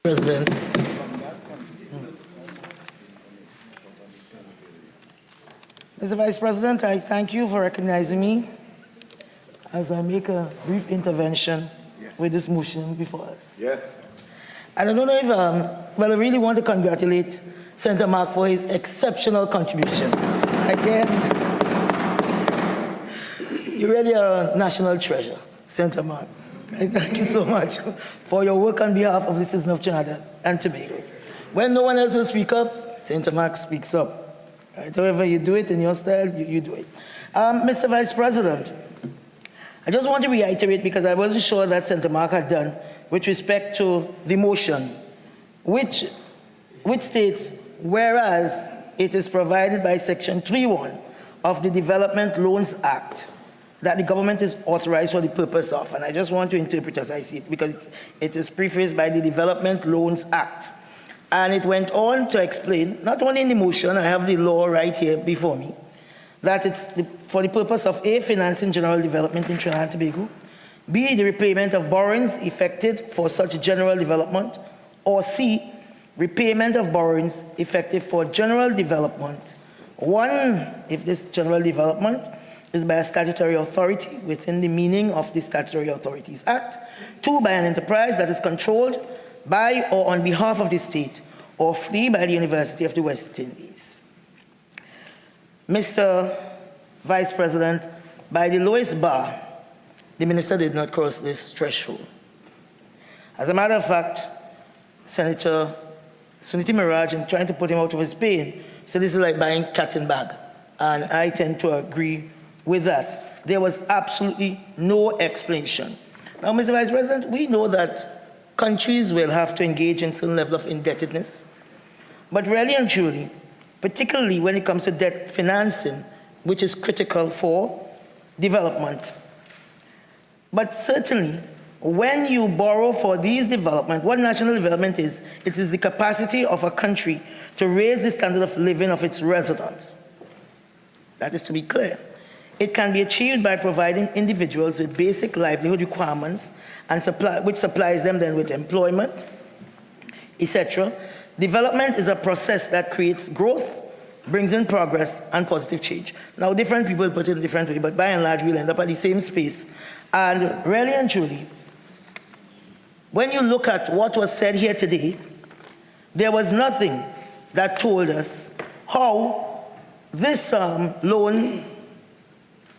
President. Mr. Vice President, I thank you for recognizing me as I make a brief intervention with this motion before us. Yes. And I don't know if, well, I really want to congratulate Senator Mark for his exceptional contribution. Again, you really are a national treasure, Senator Mark. I thank you so much for your work on behalf of the citizens of Trinidad and Tobago. When no one else will speak up, Senator Mark speaks up. Right? However you do it in your style, you do it. Mr. Vice President, I just want to reiterate, because I wasn't sure that Senator Mark had done, with respect to the motion, which states, whereas it is provided by Section 3.1 of the Development Loans Act that the government is authorized for the purpose of, and I just want to interpret as I see it, because it is prefaced by the Development Loans Act. And it went on to explain, not only in the motion, I have the law right here before me, that it's for the purpose of A, financing general development in Trinidad and Tobago, B, the repayment of borrowings effected for such general development, or C, repayment of borrowings effective for general development. One, if this general development is by a statutory authority within the meaning of the Statutory Authorities Act. Two, by an enterprise that is controlled by or on behalf of the state, or three, by the University of the West Indies. Mr. Vice President, by the lowest bar, the minister did not cross this threshold. As a matter of fact, Senator Suniti Miraj, in trying to put him out of his pain, said this is like buying cat in bag. And I tend to agree with that. There was absolutely no explanation. Now, Mr. Vice President, we know that countries will have to engage in some level of indebtedness. But really and truly, particularly when it comes to debt financing, which is critical for development. But certainly, when you borrow for these development, what national development is, it is the capacity of a country to raise the standard of living of its residents. That is to be clear. It can be achieved by providing individuals with basic livelihood requirements and which supplies them then with employment, etc. Development is a process that creates growth, brings in progress and positive change. Now, different people put it in a different way, but by and large, we'll end up at the same space. And really and truly, when you look at what was said here today, there was nothing that told us how this loan,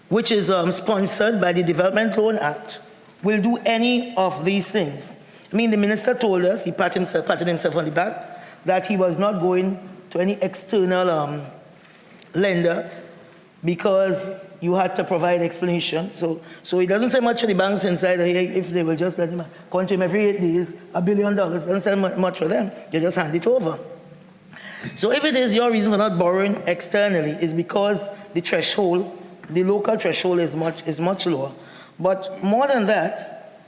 which is sponsored by the Development Loan Act, will do any of these things. I mean, the minister told us, he patted himself on the back, that he was not going to any external lender because you had to provide explanation. So he doesn't say much to the banks inside here if they will just let him come to him every 8 days, $1 billion, doesn't say much for them, they just hand it over. So if it is your reason for not borrowing externally, is because the threshold, the local threshold is much lower. But more than that,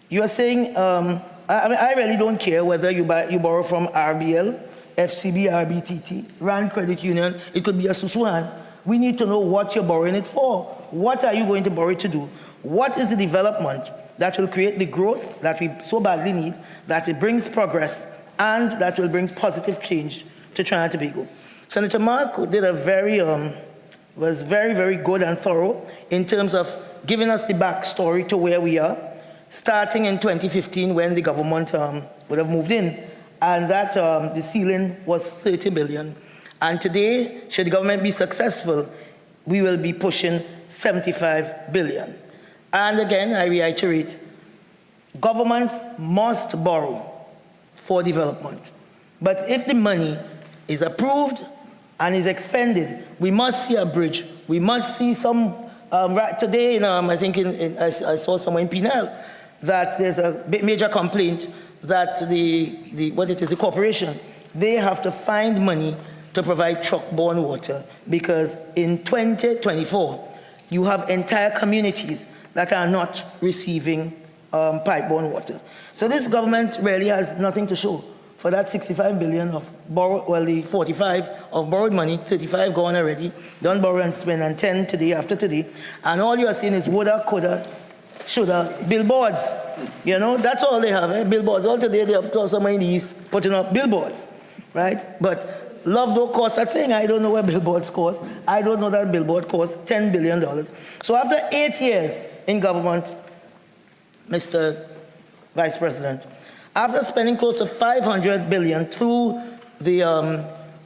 you are saying, I really don't care whether you borrow from RBL, FCB, RBTT, RAN Credit Union, it could be a Susuhan. We need to know what you're borrowing it for. What are you going to borrow it to do? What is the development that will create the growth that we so badly need, that it brings progress, and that will bring positive change to Trinidad and Tobago? Senator Mark did was very, very good and thorough in terms of giving us the backstory to where we are, starting in 2015 when the government would have moved in, and that the ceiling was 30 billion. And today, should the government be successful, we will be pushing 75 billion. And again, I reiterate, governments must borrow for development. But if the money is approved and is expended, we must see a bridge. We must see some, right today, I think I saw somewhere in Pinel, that there's a major complaint that the corporation, they have to find money to provide truck-borne water, because in 2024, you have entire communities that are not receiving pipe-borne water. So this government really has nothing to show for that 65 billion of the 45 of borrowed money, 35 gone already, done borrow and spend, and 10 today after today, and all you are seeing is woulda, coulda, should billboards. You know, that's all they have, billboards. All today they have to somewhere in the east putting up billboards, right? But love don't cost a thing. I don't know what billboards cost. I don't know that billboard costs $10 billion. So after 8 years in government, Mr. Vice President, after spending close to $500 billion through the,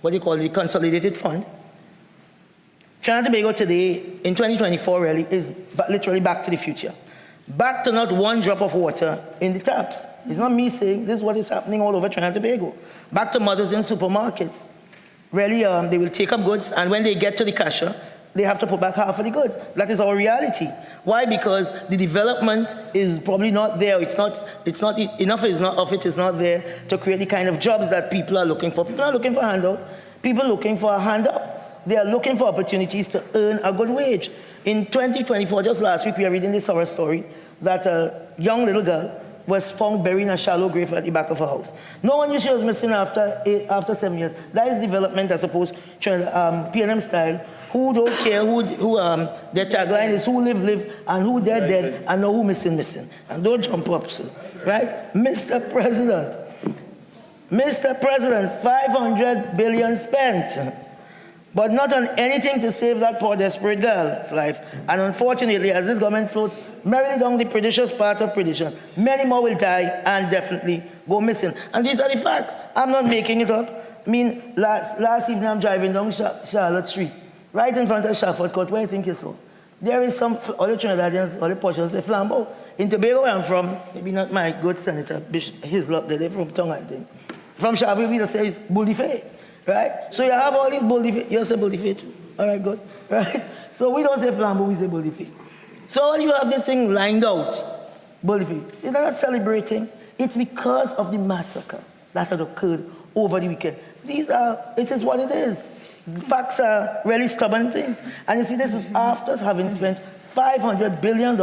the Consolidated Fund, Trinidad and Tobago today, in 2024 really, is literally back to the future. Back to not one drop of water in the taps. It's not me saying, this is what is happening all over Trinidad and Tobago. Back to mothers in supermarkets. Really, they will take up goods, and when they get to the cashier, they have to put back half of the goods. That is our reality. Why? Because the development is probably not there. It's not enough of it is not there to create the kind of jobs that people are looking for. People are looking for handouts. People are looking for a hand up. They are looking for opportunities to earn a good wage. In 2024, just last week, we are reading this horror story that a young little girl was found buried in a shallow grave at the back of her house. No one knew she was missing after 7 years. That is development, I suppose, PNM style. Who don't care who their tagline is who live, and who dead, and know who missing. And don't jump up, sir. Right? Mr. President, 500 billion spent, but not on anything to save that poor desperate girl's life. And unfortunately, as this government floats merrily down the prodigious path of perdition, many more will die and definitely go missing. And these are the facts. I'm not making it up. I mean, last evening I'm driving down Charlotte Street, right in front of Shafford Court. Where do you think you saw? There is some other Trinidadians, other Portuguese, they flambeau. In Tobago, where I'm from, maybe not my good Senator Hislop, they're from Tonga, I think. From Shafford, we just say it's Bullifay. Right? So you have all these bullifay. You say bullifay too. All right, good. Right? So we don't say flambeau, we say bullifay. So you have this thing lined out, bullifay. You're not celebrating. It's because of the massacre that had occurred over the weekend. It is what it is. Facts are really stubborn things. And you see, this is after having spent $500 billion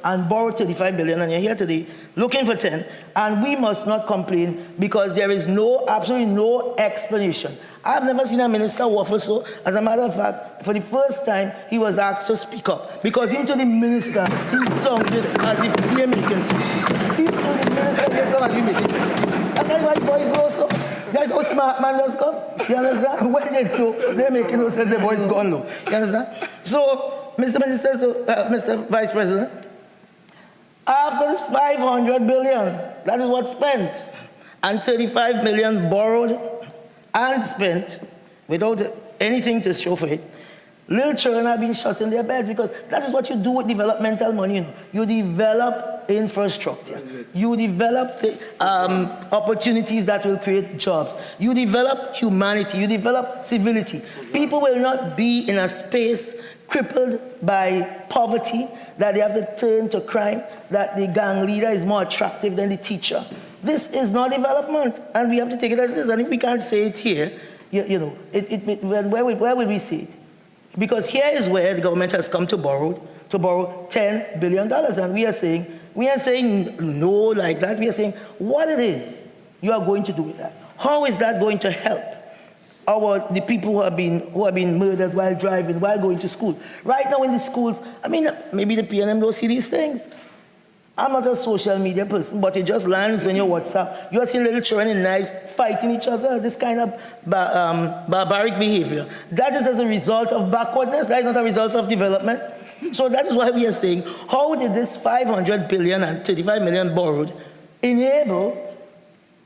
and borrowed $35 billion, and you're here today looking for 10, and we must not complain because there is absolutely no explanation. I've never seen a minister waffle so. As a matter of fact, for the first time, he was asked to speak up because into the minister, he sounded as if he making sense. Into the minister, he sounded as if he making sense. And that's why boys also. That's how smart man does come. You understand? When they do, they're making no sense, the boys gone now. You understand? So, Mr. Minister, Mr. Vice President, after this $500 billion, that is what's spent, and $35 million borrowed and spent without anything to show for it, little children are being shut in their beds because that is what you do with developmental money. You know. You develop infrastructure. You develop the, opportunities that will create jobs. You develop humanity. You develop civility. People will not be in a space crippled by poverty, that they have to turn to crime, that the gang leader is more attractive than the teacher. This is not development, and we have to take it as it is. And if we can't say it here, where will we say it? Because here is where the government has come to borrow $10 billion, and we are saying no like that. We are saying what it is you are going to do with that. How is that going to help the people who have been murdered while driving, while going to school? Right now in the schools, I mean, maybe the PNM don't see these things. I'm not a social media person, but it just lands on your WhatsApp. You are seeing little children in knives fighting each other, this kind of barbaric behavior. That is as a result of backwardness. That is not a result of development. So that is why we are saying, how did this $500 billion and $35 million borrowed enable,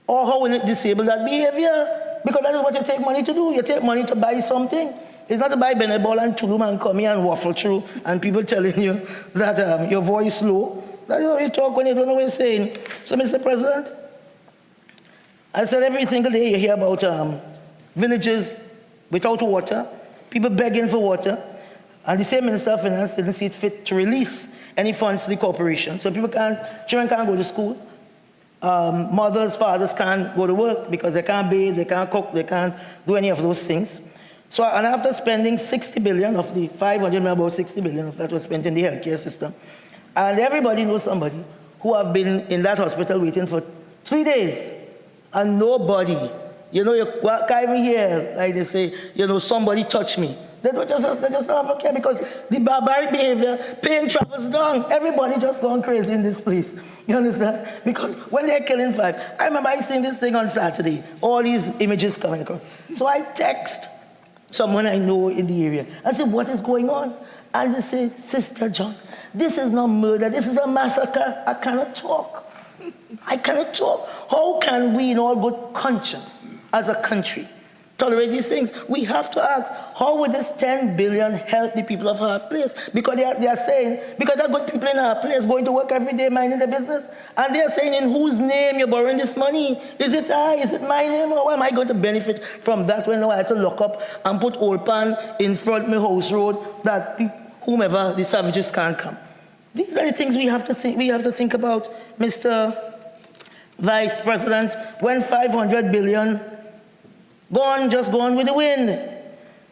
or how will it disable that behavior? Because that is what you take money to do. You take money to buy something. It's not to buy Benebol and Tulum and come here and waffle through and people telling you that your voice is low. That's how you talk when you don't know what you're saying. So, Mr. President, I said every single day you hear about villages without water, people begging for water, and the same Minister of Finance didn't see it fit to release any funds to the corporation. So children can't go to school. Mothers, fathers can't go to work because they can't bathe, they can't cook, they can't do any of those things. So, and after spending $60 billion of the $500 million, about $60 billion of that was spent in the healthcare system, and everybody knows somebody who have been in that hospital waiting for 3 days, and nobody, you can't even hear, like they say, somebody touch me. They just don't have a care because the barbaric behavior, pain travels down. Everybody just gone crazy in this place. You understand? Because when they're killing 5, I remember I seen this thing on Saturday, all these images coming across. So I text someone I know in the area. I said, what is going on? And they say, Sister John, this is not murder, this is a massacre. I cannot talk. I cannot talk. How can we in all good conscience as a country tolerate these things? We have to ask, how would this 10 billion help the people of our place? Because they are saying, because there are good people in our place going to work every day minding their business, and they are saying, in whose name you're borrowing this money? Is it I? Is it my name? Or am I going to benefit from that when now I have to lock up and put old pan in front of my house road that whomever, the savages can't come? These are the things we have to think about, Mr. Vice President, when 500 billion just gone with the wind.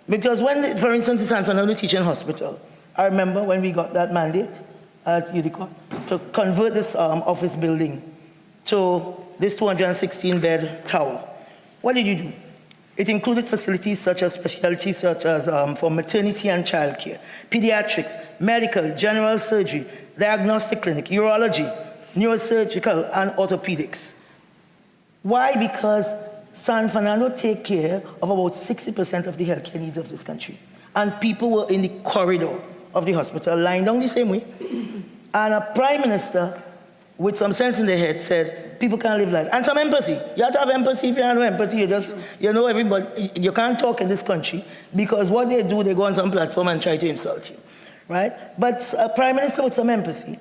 Because when, for instance, the San Fernando Teaching Hospital, I remember when we got that mandate at UDCOT to convert this office building to this 216-bed tower. What did you do? It included facilities such as specialties such as for maternity and childcare, pediatrics, medical, general surgery, diagnostic clinic, urology, neurosurgical, and orthopedics. Why? Because San Fernando take care of about 60% of the healthcare needs of this country. And people were in the corridor of the hospital, lying down the same way. And a prime minister, with some sense in their head, said, people can't live like that. And some empathy. You have to have empathy. If you have no empathy, you know everybody, you can't talk in this country because what they do, they go on some platform and try to insult you, right? But a prime minister with some empathy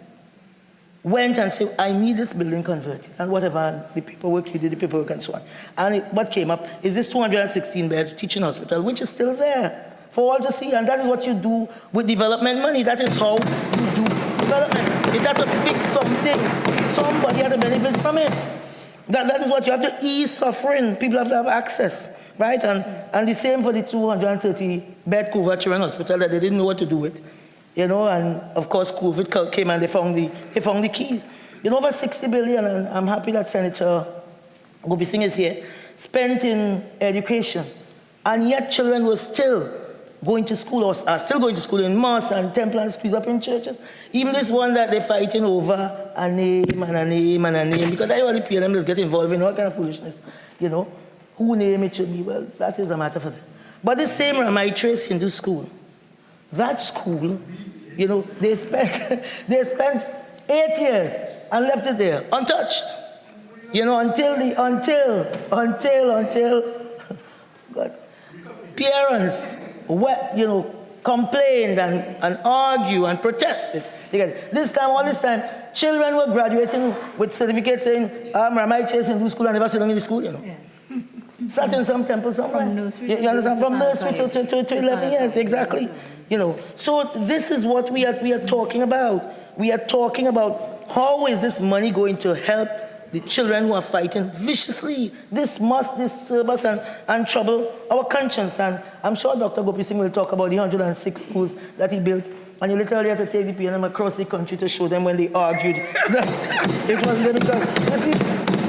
went and said, I need this building converted, and whatever, and the paperwork, you did the paperwork and so on. And what came up is this 216-bed teaching hospital, which is still there for all to see, and that is what you do with development money. That is how you do development. It has to fix something. Somebody has to benefit from it. That is what you have to ease suffering. People have to have access, right? And the same for the 230-bed Gov't Children's Hospital that they didn't know what to do with. You know, and of course, COVID came and they found the keys. You know, over 60 billion, and I'm happy that Senator Jearlean is here, spent in education. And yet children were still going to school, or are still going to school in mosques and temples and squeeze up in churches. Even this one that they're fighting over a name and a name and a name, because everybody PLM just get involved in all kind of foolishness. You know, who name it should be, well, that is a matter for them. But the same Ramai Trace Hindu School, that school, you know, they spent 8 years and left it there untouched, you know, until God, parents, you know, complained and argued and protested. All this time, children were graduating with certificates saying, Ramai Trace Hindu School, and never sit down in the school, you know. Yeah. Sat in some temple somewhere. From nursery, you understand? From nursery to 11 years, exactly. You know, so this is what we are talking about. We are talking about how is this money going to help the children who are fighting viciously. This must disturb us and trouble our conscience. And I'm sure Dr. Gov't will talk about the 106 schools that he built. And you literally have to take the PNM across the country to show them when they argued that it was because, you see,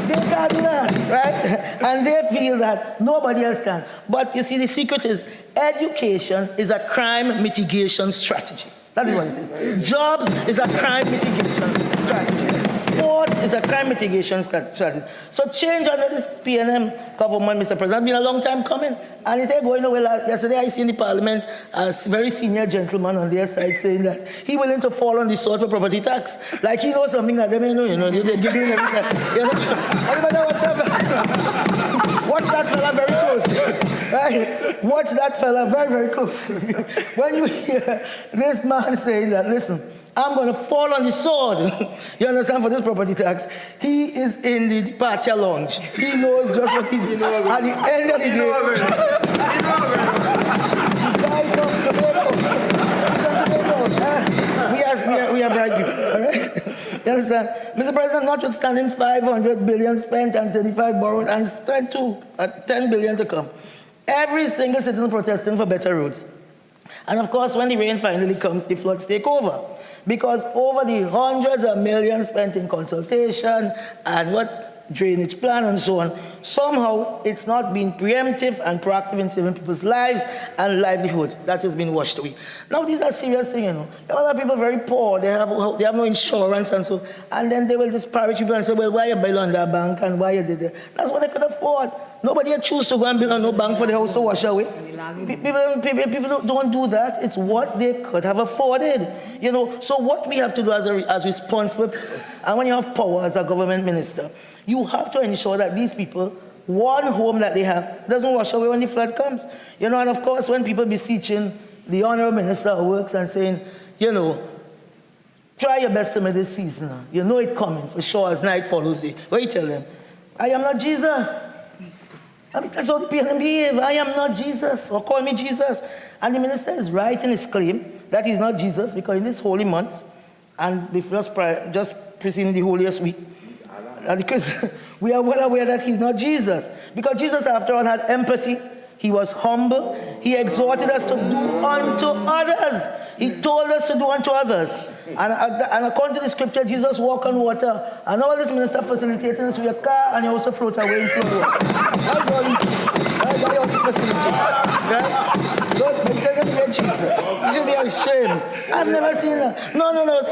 they can't do that, right? And they feel that nobody else can. But you see, the secret is education is a crime mitigation strategy. That is what it is. Jobs is a crime mitigation strategy. Sports is a crime mitigation strategy. So change under this PNM government, Mr. President, been a long time coming. And it ain't going nowhere. Yesterday I see in the parliament a very senior gentleman on their side saying that he willing to fall on the sword for property tax. Like he knows something that they may know, you know, they're giving everything. You know? Everybody watch that fella very closely. Right? Watch that fella very, very closely. When you hear this man saying that, listen, I'm going to fall on the sword. You understand, for this property tax. He is in the party lounge. He knows just what he did. At the end of the day, we are bright people. All right? You understand? Mr. President, notwithstanding 500 billion spent and 35 borrowed and spent 10 billion to come, every single citizen protesting for better roads. And of course, when the rain finally comes, the floods take over. Because over the hundreds of millions spent in consultation and drainage plan and so on. somehow it's not been preemptive and proactive in saving people's lives and livelihood. That has been washed away. Now these are serious things, you know. There are a lot of people very poor, they have no insurance and so, and then they will disparage people and say, well, why you build on that bank and why you did that? That's what they could afford. Nobody choose to go and build on no bank for the house to wash away. People don't do that. It's what they could have afforded. You know, so what we have to do as responsible people, and when you have power as a government minister, you have to ensure that these people, one home that they have, doesn't wash away when the flood comes. You know, and of course, when people beseeching the Honorable Minister of Works and saying, you know, try your best to make this season. You know it coming for sure as night follows day. What you tell them? I am not Jesus. I mean, that's how the people behave. I am not Jesus, or call me Jesus. And the minister is right in his claim that he's not Jesus, because in this holy month, and just preceding the holiest week, we are well aware that he's not Jesus. Because Jesus, after all, had empathy. He was humble. He exhorted us to do unto others. He told us to do unto others. And according to the scripture, Jesus walked on water. And all this minister facilitating us with a car, and he also float away in flood water. That's all he did. That's all he facilitated. Right? Don't tell them to Jesus. You should be ashamed. I've never seen that. No,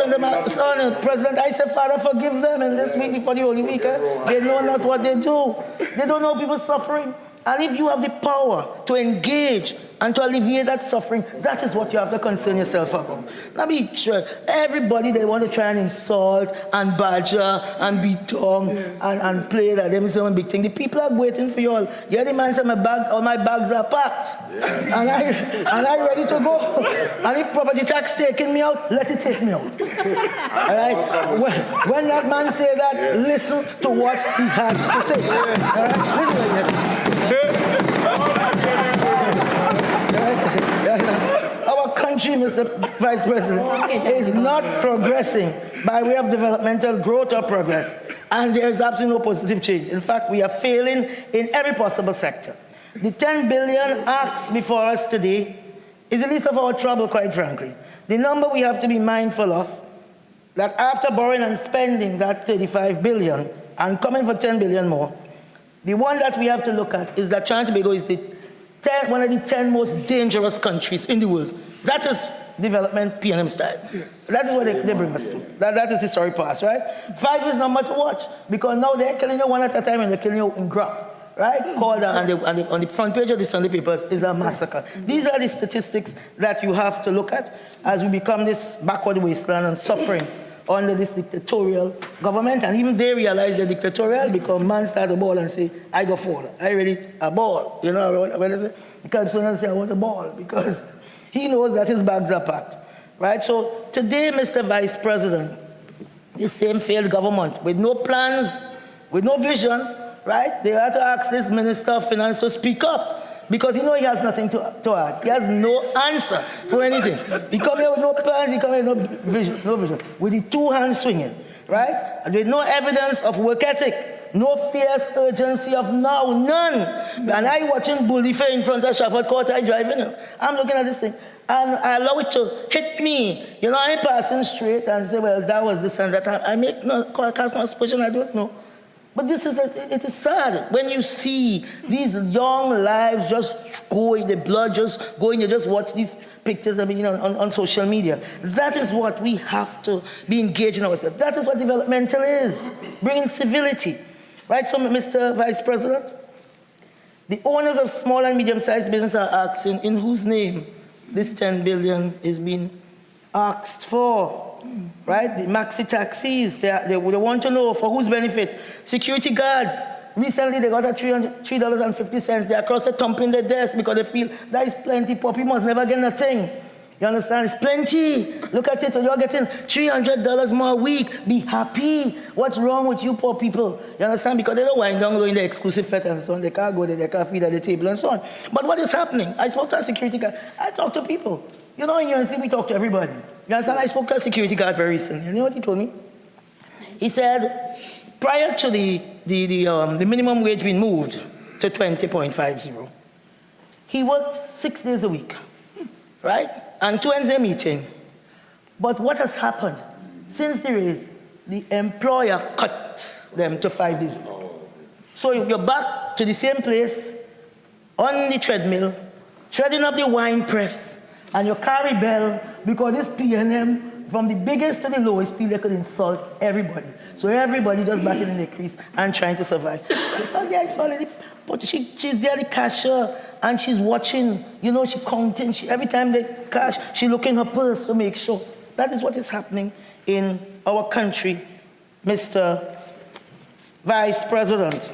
son, President, I said, Father, forgive them. And this week before the Holy Week, they know not what they do. They don't know people suffering. And if you have the power to engage and to alleviate that suffering, that is what you have to concern yourself about. Now be sure, everybody they want to try and insult and badger and beat tongue and play that them some big thing. The people are waiting for you all. Yeah, the man said all my bags are packed. And I ready to go. And if property tax taking me out, let it take me out. All right? When that man say that, listen to what he has to say. All right? Listen. Our country, Mr. Vice President, is not progressing by way of developmental growth or progress, and there is absolutely no positive change. In fact, we are failing in every possible sector. The 10 billion asked before us today is the least of our trouble, quite frankly. The number we have to be mindful of, that after borrowing and spending that 35 billion and coming for 10 billion more, the one that we have to look at is that Trinidad and Tobago is one of the 10 most dangerous countries in the world. That is development P&M style. Yes. That is what they bring us to. That is the story past, right? 5 is number to watch, because now they're killing you one at a time and they're killing you in Gov't, right? Called on the front page of the Sunday papers is a massacre. These are the statistics that you have to look at as we become this backward wasteland and suffering under this dictatorial government. And even they realize they're dictatorial because man start a ball and say, I go fall. I ready a ball. You know what I say? Because someone say, I want a ball, because he knows that his bags are packed. Right? So today, Mr. Vice President, the same failed government with no plans, with no vision, right? They had to ask this Minister of Finance to speak up, because he knows he has nothing to add. He has no answer for anything. He come here with no plans, he come here with no vision, with the 2 hands swinging, right? And with no evidence of work ethic, no fierce urgency of now, none. And I watching Bully Fair in front of Trafford Court, I driving, I'm looking at this thing, and I allow it to hit me. You know, I ain't passing straight and say, well, that was this and that. I make no cast no aspersion, I don't know. But it is sad when you see these young lives just going, the blood just going, you just watch these pictures on social media. That is what we have to be engaging ourselves. That is what developmental is, bringing civility. Right, so Mr. Vice President, the owners of small and medium-sized business are asking in whose name this 10 billion is being asked for. Right, the maxi taxis, they want to know for whose benefit. Security guards, recently they got a $3.50. They're across the thumping their desk because they feel that is plenty. Poor people must never get nothing. You understand? It's plenty. Look at it, you're getting $300 more a week. Be happy. What's wrong with you poor people? You understand? Because they don't wind down low in the exclusive fete and so on. They can't go there, they can't feed at the table and so on. But what is happening? I spoke to a security guard. I talk to people. You know, in UNC, we talk to everybody. You understand? I spoke to a security guard very recently. You know what he told me? He said, prior to the minimum wage being moved to 20.50, he worked 6 days a week, right? And 2 Wednesday meeting. But what has happened? Since the raise, the employer cut them to 5 days. So you're back back to the same place on the treadmill, treading up the wine press, and you carry bell because this PNM, from the biggest to the lowest, people could insult everybody. So everybody just batting in the crease and trying to survive. Sunday I saw a lady, but she's there, the cashier, and she's watching, she counting. Every time they cash, she look in her purse to make sure. That is what is happening in our country, Mr. Vice President.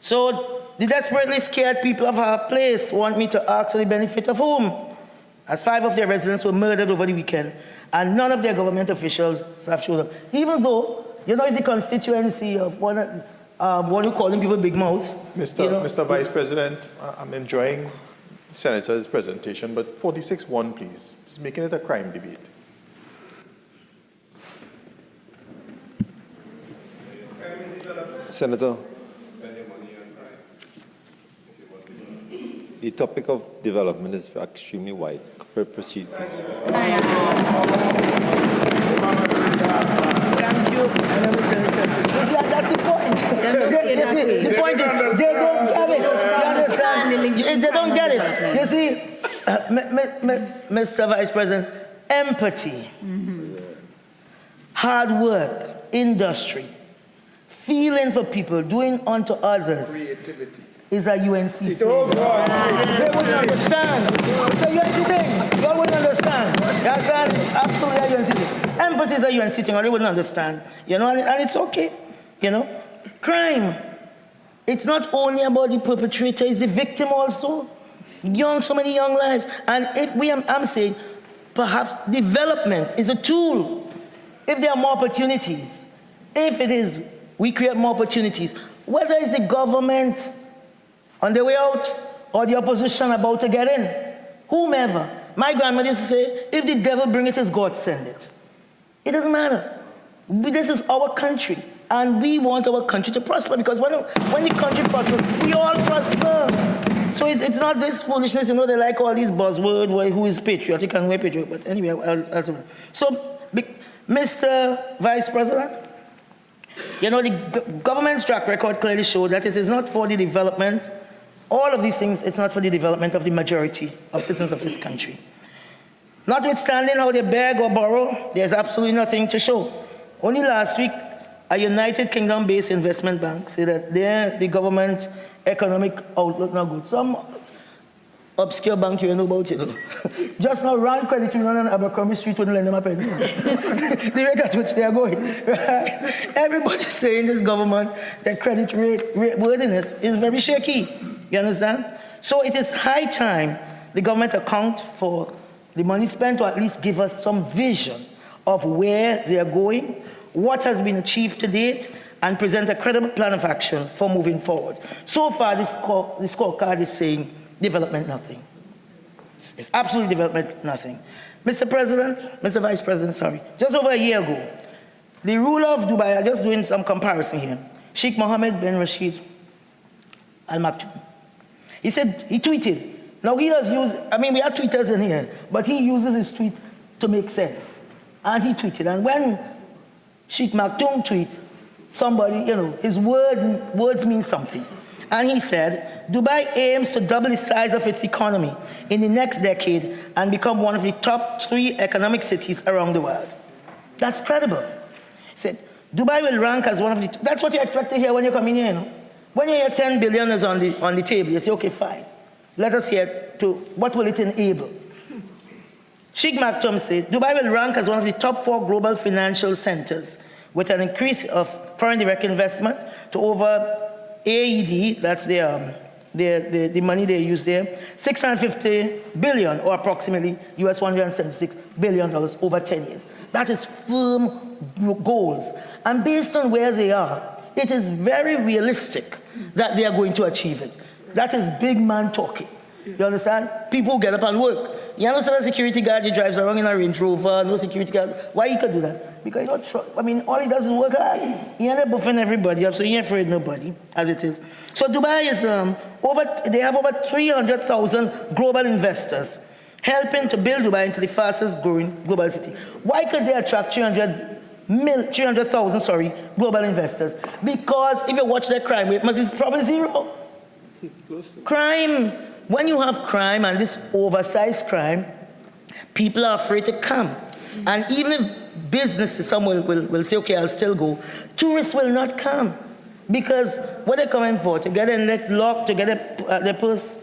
So the desperately scared people of our place want me to ask for the benefit of whom? As 5 of their residents were murdered over the weekend, and none of their government officials have showed up. Even though, it's the constituency of one who calling people big mouth. Mr. Vice President, I'm enjoying Senator's presentation, but 46-1, please. He's making it a crime debate. Senator, the topic of development is extremely wide. Proceed, please. Thank you. That's the point. The point is they don't get it. You understand? They don't get it. You see, Mr. Vice President, empathy, hard work, industry, feeling for people, doing unto others, creativity, is a UNC thing. Oh, they wouldn't understand. It's a UNC thing. You all wouldn't understand. You understand? It's absolutely a UNC thing. Empathy is a UNC thing, or they wouldn't understand. And it's okay. Crime. It's not only about the perpetrator, it's the victim also. So many young lives. And I'm saying, perhaps development is a tool. If there are more opportunities, we create more opportunities, whether it's the government on the way out or the opposition about to get in, whomever. My grandmother used to say, if the devil bring it, it's God send it. It doesn't matter. This is our country, and we want our country to prosper, because when the country prospers, we all prosper. So it's not this foolishness, they like all these buzzwords, who is patriotic and we're patriotic, but anyway, I'll so, Mr. Vice President, the government's track record clearly showed that it is not for the development, all of these things, it's not for the development of the majority of citizens of this country. Notwithstanding how they beg or borrow, there's absolutely nothing to show. Only last week, a United Kingdom-based investment bank said that the government economic outlook not good. Some obscure bank you know about, just now Rand Credit Union and Abercrombie Street wouldn't lend them a penny. The rate at which they are going. Right? Everybody's saying this government, that credit rate worthiness is very shaky. You understand? So it is high time the government account for the money spent, or at least give us some vision of where they are going, what has been achieved to date, and present a credible plan of action for moving forward. So far, the scorecard is saying development nothing. It's absolutely development nothing. Mr. Vice President, sorry. Just over a year ago, the ruler of Dubai, I'm just doing some comparison here, Sheikh Mohammed bin Rashid Al Maktoum. He tweeted. Now he does use, we have tweeters in here, but he uses his tweet to make sense. And he tweeted, and when Sheikh Maktoum tweet, somebody, his words mean something. And he said, Dubai aims to double the size of its economy in the next decade and become one of the top 3 economic cities around the world. That's credible. He said, Dubai will rank as one of the, that's what you expect to hear when you come in here, When you hear 10 billion is on the table, you say, okay, fine. Let us hear to what will it enable. Sheikh Maktoum said, Dubai will rank as one of the top 4 global financial centers with an increase of foreign direct investment to over AED, that's the money they use there, $650 billion, or approximately US $176 billion over 10 years. That is firm goals. And based on where they are, it is very realistic that they are going to achieve it. That is big man talking. You understand? People who get up and work. You understand a security guard who drives around in a Range Rover, no security guard. Why he could do that? Because you don't all he does is work hard. He ain't buffing everybody up, so he ain't afraid of nobody, as it is. So Dubai is they have over 300,000 global investors helping to build Dubai into the fastest growing global city. Why could they attract 300 300,000 global investors. Because if you watch their crime rate, it's probably zero. Crime, when you have crime and this oversized crime, people are afraid to come. And even if businesses, some will say, okay, I'll still go, tourists will not come. Because what they're coming for, to get their neck locked, to get their purse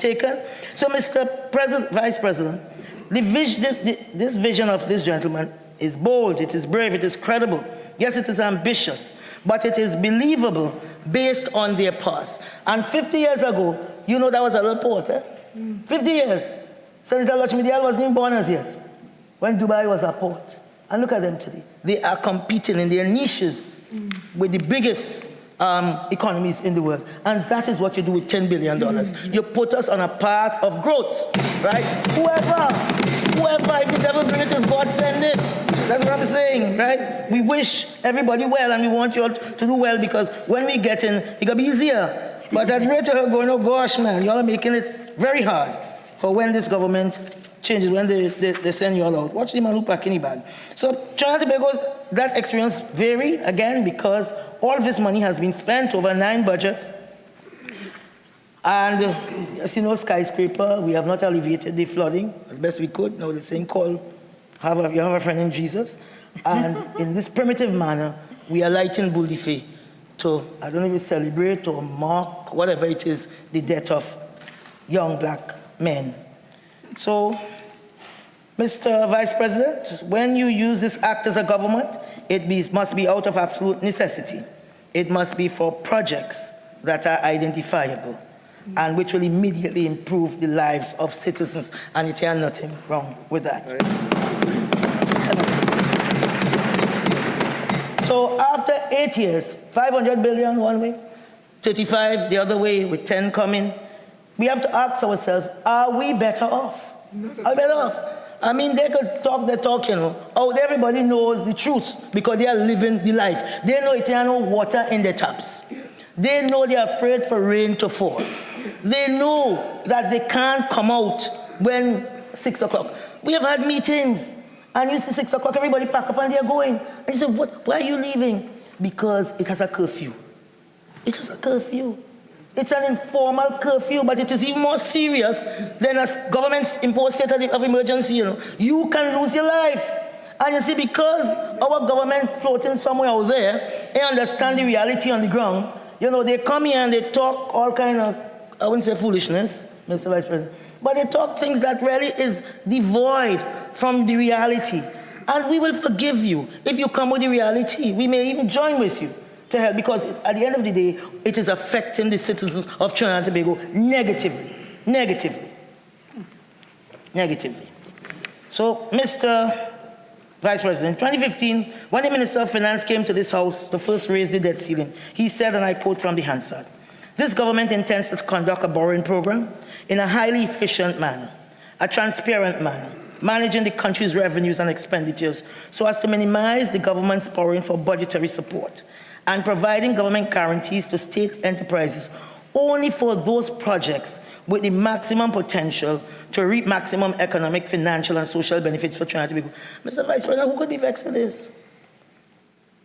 taken. So, Mr. Vice President, this vision of this gentleman is bold, it is brave, it is credible. Yes, it is ambitious, but it is believable based on their past. And 50 years ago, you know that was a little port, 50 years. Senator Lakshmi Dayal wasn't even born as yet, when Dubai was a port. And look at them today. They are competing in their niches with the biggest economies in the world. And that is what you do with $10 billion. You put us on a path of growth, right? Whoever, if the devil bring it, is God send it. That's what I'm saying, right? We wish everybody well, and we want you all to do well, because when we get in, it's going to be easier. But at the rate of going, oh gosh, man, y'all are making it very hard for when this government changes, when they send you all out. Watch the man who pack in the bag. So Trinidad and Tobago's, that experience vary, again, because all of this money has been spent over 9 budget. And as you know, skyscraper, we have not alleviated the flooding as best we could. Now the saying called, you have a friend in Jesus. And in this primitive manner, we are lighting Buldife to, I don't know if it's celebrate or mark, whatever it is, the death of young black men. So, Mr. Vice President, when you use this act as a government, must be out of absolute necessity. It must be for projects that are identifiable and which will immediately improve the lives of citizens, and it has nothing wrong with that. Right. So after 8 years, 500 billion one way, 35 the other way, with 10 coming, we have to ask ourselves, are we better off? Are we better off? I mean, they could talk their talk, you know. Oh, everybody knows the truth because they are living the life. They know it ain't no water in their taps. They know they're afraid for rain to fall. They know that they can't come out when 6 o'clock. We have had meetings, and you see 6 o'clock, everybody pack up and they're going. And you say, what? Why are you leaving? Because it has a curfew. It has a curfew. It's an informal curfew, but it is even more serious than a government-imposed state of emergency. You know, you can lose your life. And you see, because our government floating somewhere out there, they understand the reality on the ground. You know, they come here and they talk all kind of, I wouldn't say foolishness, Mr. Vice President, but they talk things that really is devoid from the reality. And we will forgive you if you come with the reality. We may even join with you to help, because at the end of the day, it is affecting the citizens of Trinidad and Tobago negatively. So, Mr. Vice President, in 2015, when the Minister of Finance came to this House to first raise the debt ceiling, he said, and I quote from the Hansard, "This government intends to conduct a borrowing program in a highly efficient manner, a transparent manner, managing the country's revenues and expenditures so as to minimize the government's borrowing for budgetary support, and providing government guarantees to state enterprises only for those projects with the maximum potential to reap maximum economic, financial, and social benefits for Trinidad and Tobago." Mr. Vice President, who could be vexed with this?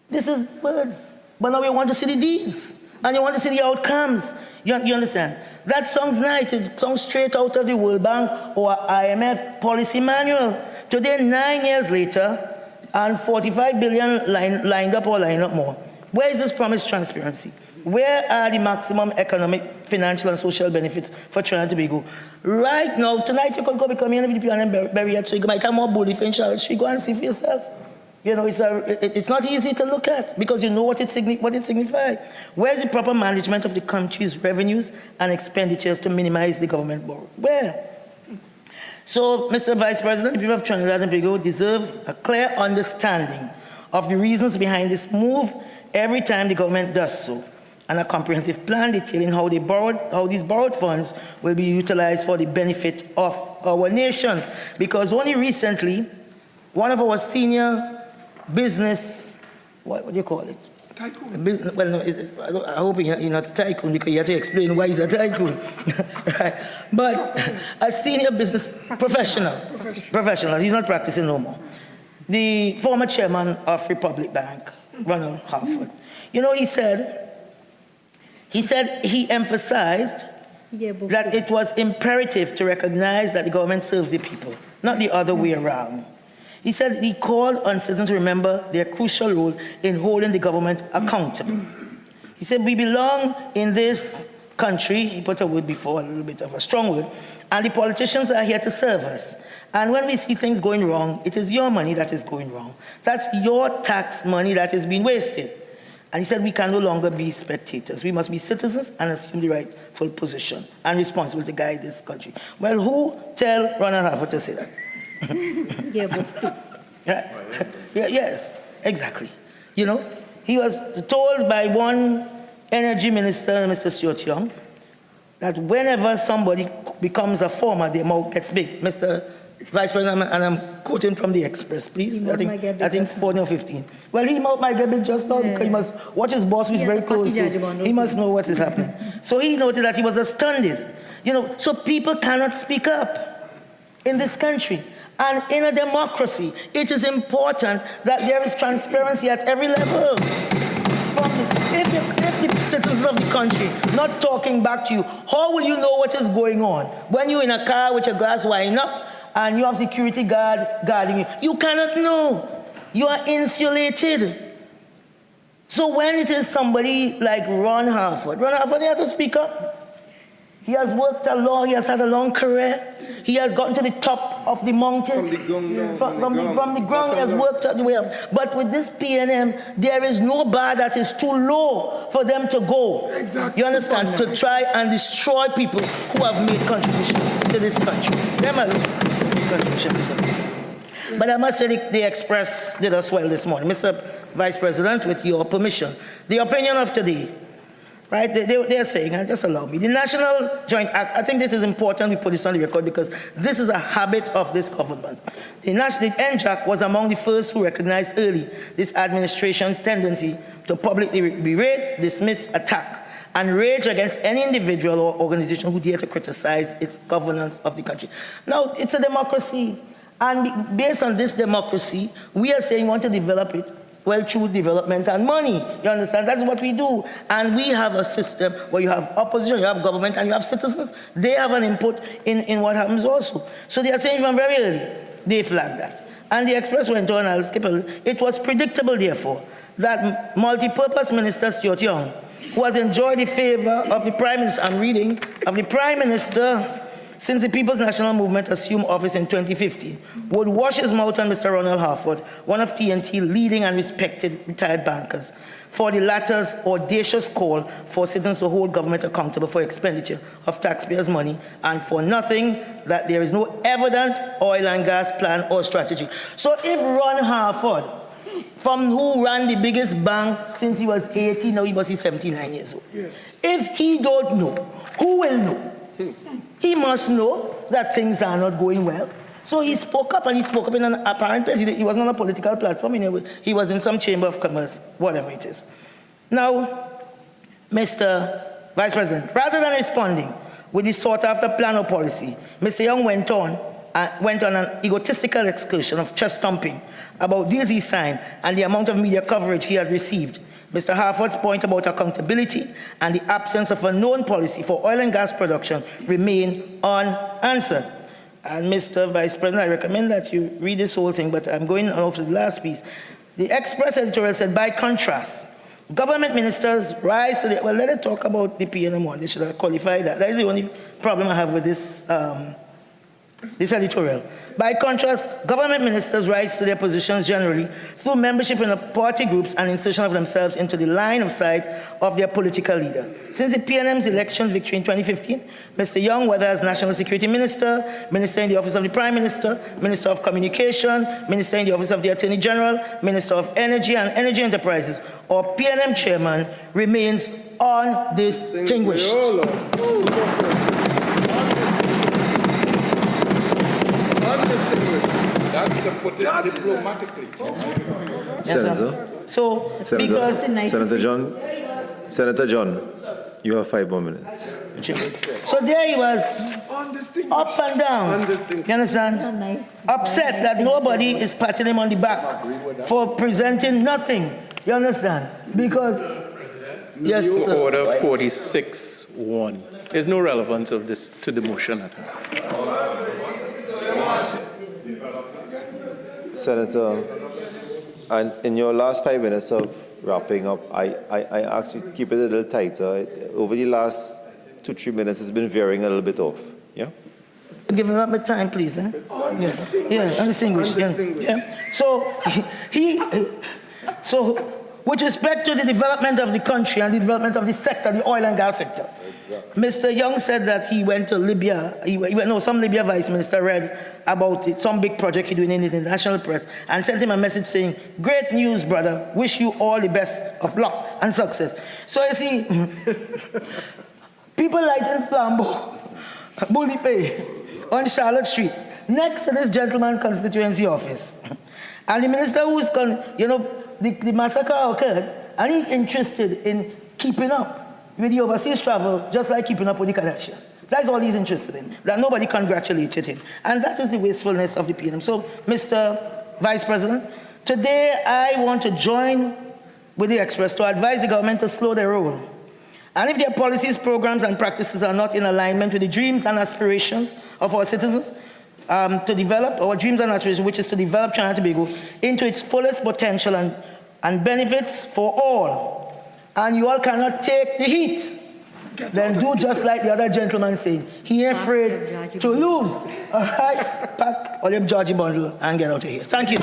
This is words, but now we want to see the deeds, and you want to see the outcomes. You understand? That sounds nice. It sounds straight out of the World Bank or IMF policy manual. Today, 9 years later, and 45 billion lined up more. Where is this promised transparency? Where are the maximum economic, financial, and social benefits for Trinidad and Tobago? Right now, tonight you could go become an MVP and bury it, so you might have more bully in Charlotte Street. Go and see for yourself. You know, it's not easy to look at because you know what it signifies. Where's the proper management of the country's revenues and expenditures to minimize the government borrow? Where? So, Mr. Vice President, the people of Trinidad and Tobago deserve a clear understanding of the reasons behind this move every time the government does so, and a comprehensive plan detailing how these borrowed funds will be utilized for the benefit of our nation. Because only recently, one of our senior business, what do you call it? Tycoon. Well, no, I hope you're not a tycoon because you have to explain why he's a tycoon. Right? But a senior business professional, he's not practicing no more, the former chairman of Republic Bank, Ronald Harford. You know, he emphasized that it was imperative to recognize that the government serves the people, not the other way around. He said he called on citizens to remember their crucial role in holding the government accountable. He said, we belong in this country, he put a word before, a little bit of a strong word, and the politicians are here to serve us. And when we see things going wrong, it is your money that is going wrong. That's your tax money that is being wasted. And he said we can no longer be spectators. We must be citizens and assume the rightful position and responsibility to guide this country. Well, who tell Ronald Harford to say that? Yeah, both too. Right? Yeah, yes, exactly. You know, he was told by one energy minister, Mr. Stuart Young, that whenever somebody becomes a former, their mouth gets big. Mr. Vice President, and I'm quoting from the Express, please. I think 14 or 15. Well, he might get big just now because he must watch his boss, who is very close to him. He must know what is happening. So he noted that he was astounded. You know, so people cannot speak up in this country. And in a democracy, it is important that there is transparency at every level. If the citizens of the country not talking back to you, how will you know what is going on? When you're in a car with your glass wine up and you have security guard guarding you, you cannot know. You are insulated. So when it is somebody like Ron Harford he has to speak up. He has worked he has had a long career. He has gotten to the top of the mountain. From the ground, he has worked all the way up. But with this PNM, there is no bar that is too low for them to go. Exactly. You understand? To try and destroy people who have made contributions to this country. Them alone made contributions. But I must say the Express did us well this morning. Mr. Vice President, with your permission, the opinion of today, right, they're saying, and just allow me, the National Joint Act, I think this is important we put this on the record because this is a habit of this government. The NJAC was among the first who recognized early this administration's tendency to publicly berate, dismiss, attack, and rage against any individual or organization who dare to criticize its governance of the country. Now, it's a democracy, and based on this democracy, we are saying we want to develop it. Well, through development and money. You understand? That's what we do. And we have a system where you have opposition, you have government, and you have citizens. They have an input in what happens also. So they are saying from very early, they flagged that. And the Express went on, I'll skip a little. It was predictable, therefore, that multi-purpose Minister Stuart Young, who has enjoyed the favor of the Prime Minister, I'm reading, of the Prime Minister since the People's National Movement assumed office in 2015, would wash his mouth on Mr. Ronald Harford, one of TNT's leading and respected retired bankers, for the latter's audacious call for citizens to hold government accountable for expenditure of taxpayers' money, and for nothing that there is no evident oil and gas plan or strategy. So if Ron Harford, from who ran the biggest bank since he was 80, now he must be 79 years old. Yes. If he don't know, who will know? He must know that things are not going well. So he spoke up, and he spoke up in an apparent place. He wasn't on a political platform. He was in some chamber of commerce, whatever it is. Now, Mr. Vice President, rather than responding with the sought-after plan or policy, Mr. Young went on an egotistical excursion of chest-thumping about deals he signed and the amount of media coverage he had received. Mr. Harford's point about accountability and the absence of a known policy for oil and gas production remain unanswered. And Mr. Vice President, I recommend that you read this whole thing, but I'm going on to the last piece. The Express editorial said, by contrast, government ministers rise to the... Well, let us talk about the PNM one. They should have qualified that. That is the only problem I have with this editorial. By contrast, government ministers rise to their positions generally through membership in the party groups and insertion of themselves into the line of sight of their political leader. Since the PNM's election victory in 2015, Mr. Young, whether as National Security Minister, Minister in the Office of the Prime Minister, Minister of Communication, Minister in the Office of the Attorney General, Minister of Energy and Energy Enterprises, or PNM Chairman, remains undistinguished. That's to put it diplomatically. Senator. So, because... Senator John, You have 5 more minutes. So there he was, up and down. You understand? Oh, nice. Upset that nobody is patting him on the back for presenting nothing. You understand? Because, yes, sir. Order 46-1. There's no relevance of this to the motion at all. Senator, and in your last 5 minutes of wrapping up, I asked you to keep it a little tighter. Over the last 2-3 minutes, it's been veering a little bit off. Yeah? Give him up my time, please. Eh? Yes. Yeah, undistinguished. Yeah. So, with respect to the development of the country and the development of the sector, the oil and gas sector, Mr. Young said that he went to Libya. Some Libya vice minister read about it, some big project he doing in the international press, and sent him a message saying, "Great news, brother. Wish you all the best of luck and success." So you see, people lighting flambeau, Bully on Charlotte Street, next to this gentleman constituency office, and the minister who's the massacre occurred, and he's interested in keeping up with the overseas travel, just like keeping up with the Kardashian. That's all he's interested in, that nobody congratulated him. And that is the wastefulness of the PNM. So, Mr. Vice President, today I want to join with the Express to advise the government to slow their roll. And if their policies, programs, and practices are not in alignment with the dreams and aspirations of our citizens, to develop our dreams and aspirations, which is to develop Trinidad and Tobago into its fullest potential and benefits for all, and you all cannot take the heat, then do just like the other gentleman saying. He ain't afraid to lose. All right? Pack all your Georgie bundle and get out of here. Thank you.